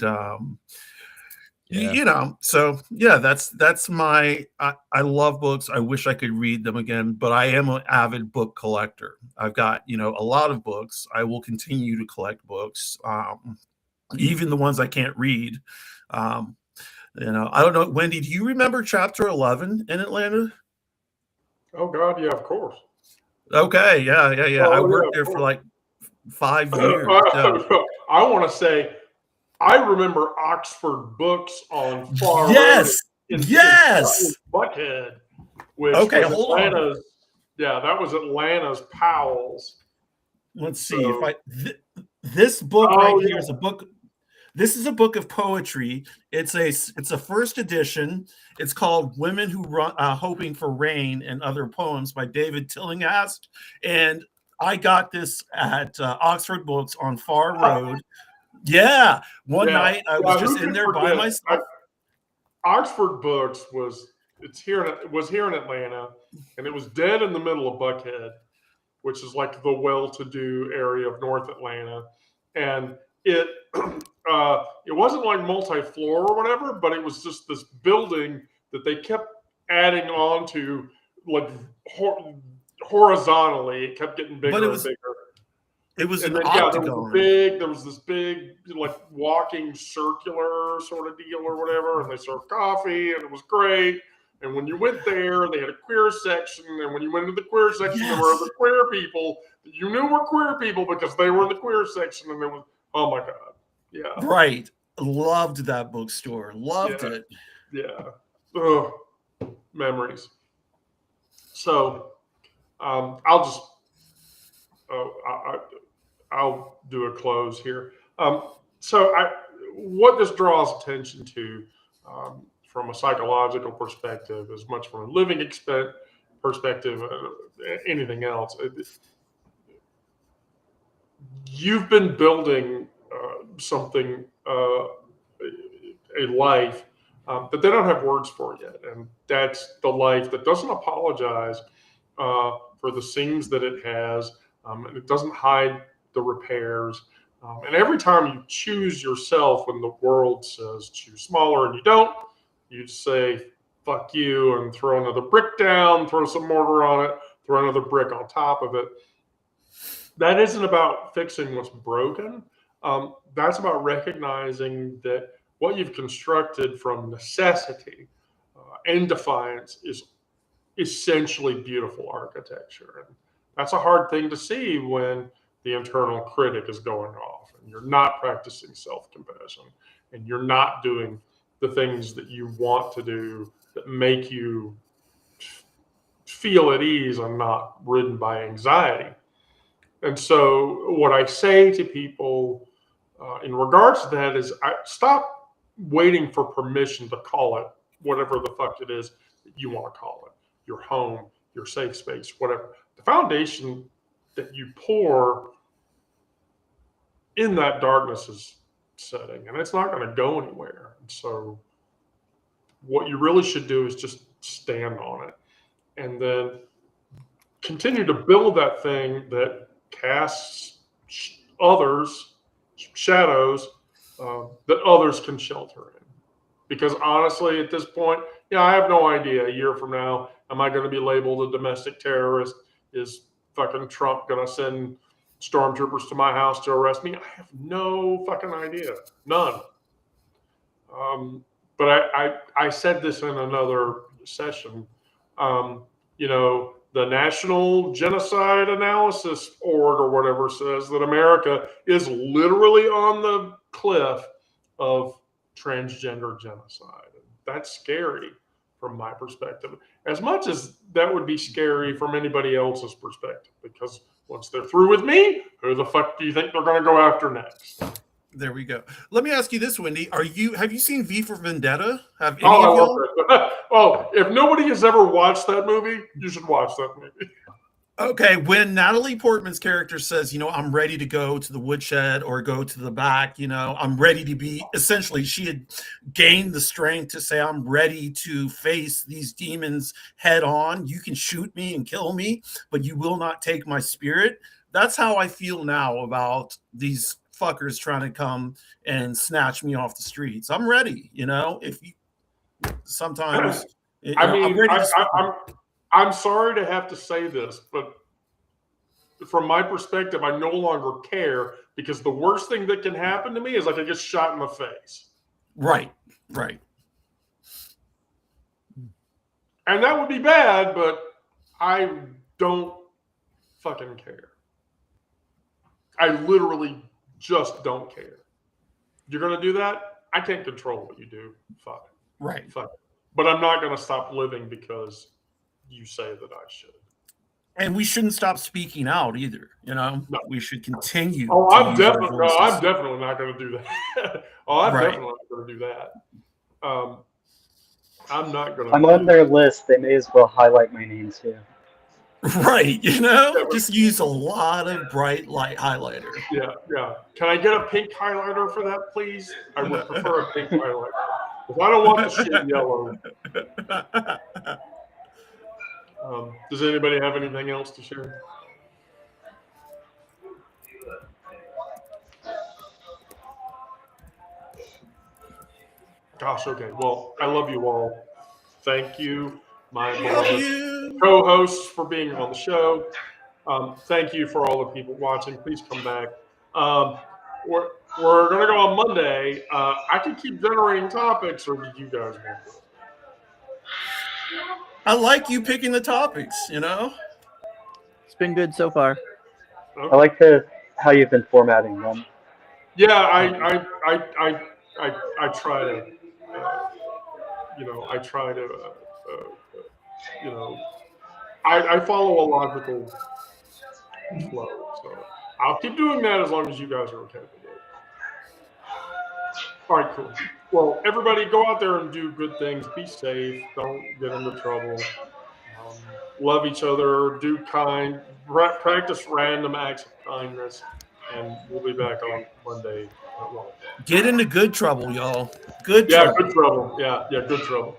so yeah, that's my. I love books. I wish I could read them again, but I am an avid book collector. I've got a lot of books. I will continue to collect books, even the ones I can't read. I don't know, Wendy, do you remember Chapter 11 in Atlanta? Oh God, yeah, of course. Okay, yeah. I worked there for like 5 years. I want to say, I remember Oxford Books on Far Yes, Road yes. in Buckhead, which Okay, was hold on. Atlanta's. Yeah, that was Atlanta's Powell's. Let's see if this book here is a book. This is a book of poetry. It's a first edition. It's called "Women Who Run Hoping for Rain and Other Poems" by David Tillinghast. And I got this at Oxford Books on Far Road. Yeah, one night I was just in there by myself. Oxford Books was here in Atlanta, and it was dead in the middle of Buckhead, which is like the well-to-do area of North Atlanta, and it wasn't like multi-floor or whatever, but it was just this building that they kept adding on to, like horizontally. It kept getting bigger and bigger. It was and an then, octagon. there was this big like walking circular sort of deal or whatever, and they served coffee, and it was great. And when you went there, they had a queer section, and when you went into the queer section, there were other queer people that you knew were queer people because they were in the queer section, and there was, oh my God. Yeah. Right. Loved that bookstore. Loved it. Yeah. Ugh. Memories. So I'll just I'll do a close here. So what this draws attention to from a psychological perspective, as much from a living perspective, anything else, you've been building something, a life that they don't have words for yet. And that's the life that doesn't apologize for the seams that it has. And it doesn't hide the repairs. And every time you choose yourself when the world says choose smaller and you don't, you say, fuck you, and throw another brick down, throw some mortar on it, throw another brick on top of it. That isn't about fixing what's broken. That's about recognizing that what you've constructed from necessity and defiance is essentially beautiful architecture. And that's a hard thing to see when the internal critic is going off and you're not practicing self-compassion and you're not doing the things that you want to do that make you feel at ease and not ridden by anxiety. And so what I say to people in regards to that is stop waiting for permission to call it whatever the fuck it is that you want to call it. Your home, your safe space, whatever. The foundation that you pour in that darkness is setting, and it's not going to go anywhere. And so what you really should do is just stand on it and then continue to build that thing that casts others, shadows that others can shelter in. Because honestly, at this point, I have no idea. A year from now, am I going to be labeled a domestic terrorist? Is fucking Trump going to send stormtroopers to my house to arrest me? I have no fucking idea. None. But I said this in another session. The National Genocide Analysis Org or whatever says that America is literally on the cliff of transgender genocide. That's scary from my perspective, as much as that would be scary from anybody else's perspective, because once they're through with me, who the fuck do you think they're going to go after next? There we go. Let me ask you this, Wendy. Have you seen V for Vendetta? Have any I of love y'all? that. Oh, if nobody has ever watched that movie, you should watch that movie. Okay, when Natalie Portman's character says, I'm ready to go to the woodshed or go to the back, I'm ready to be, essentially, she had gained the strength to say, I'm ready to face these demons head on. You can shoot me and kill me, but you will not take my spirit. That's how I feel now about these fuckers trying to come and snatch me off the streets. I'm ready, if you sometimes I'm sorry to have to say this, but from my perspective, I no longer care, because the worst thing that can happen to me is I could get shot in the face. Right. And that would be bad, but I don't fucking care. I literally just don't care. You're going to do that? I can't control what you do. Fuck. Right. Fuck. But I'm not going to stop living because you say that I should. And we shouldn't stop speaking out either. No. We should continue. I'm definitely not going to do that. I'm Right. definitely not going to do that. I'm not going to. I'm on their list. They may as well highlight my name too. Right. Just use a lot of bright light highlighter. Yeah. Can I get a pink highlighter for that, please? I would prefer a pink highlighter, because I don't want the shit yellow. Does anybody have anything else to share? Gosh, okay. Well, I love you all. Thank you, my beloved co-hosts, for being on the show. Thank you for all the people watching. Please come back. We're going to go on Monday. I can keep generating topics, or did you guys want to? I like you picking the topics, It's been good so far. Okay. I like how you've been formatting them. Yeah, I try to, I follow a logical flow. So I'll keep doing that as long as you guys are okay with it. All right, cool. Well, everybody go out there and do good things. Be safe. Don't get into trouble. Love each other. Do kind. Practice random acts of kindness. And we'll be back on Monday at 1. Get into good trouble, y'all. Good trouble. Good trouble. Yeah, good trouble.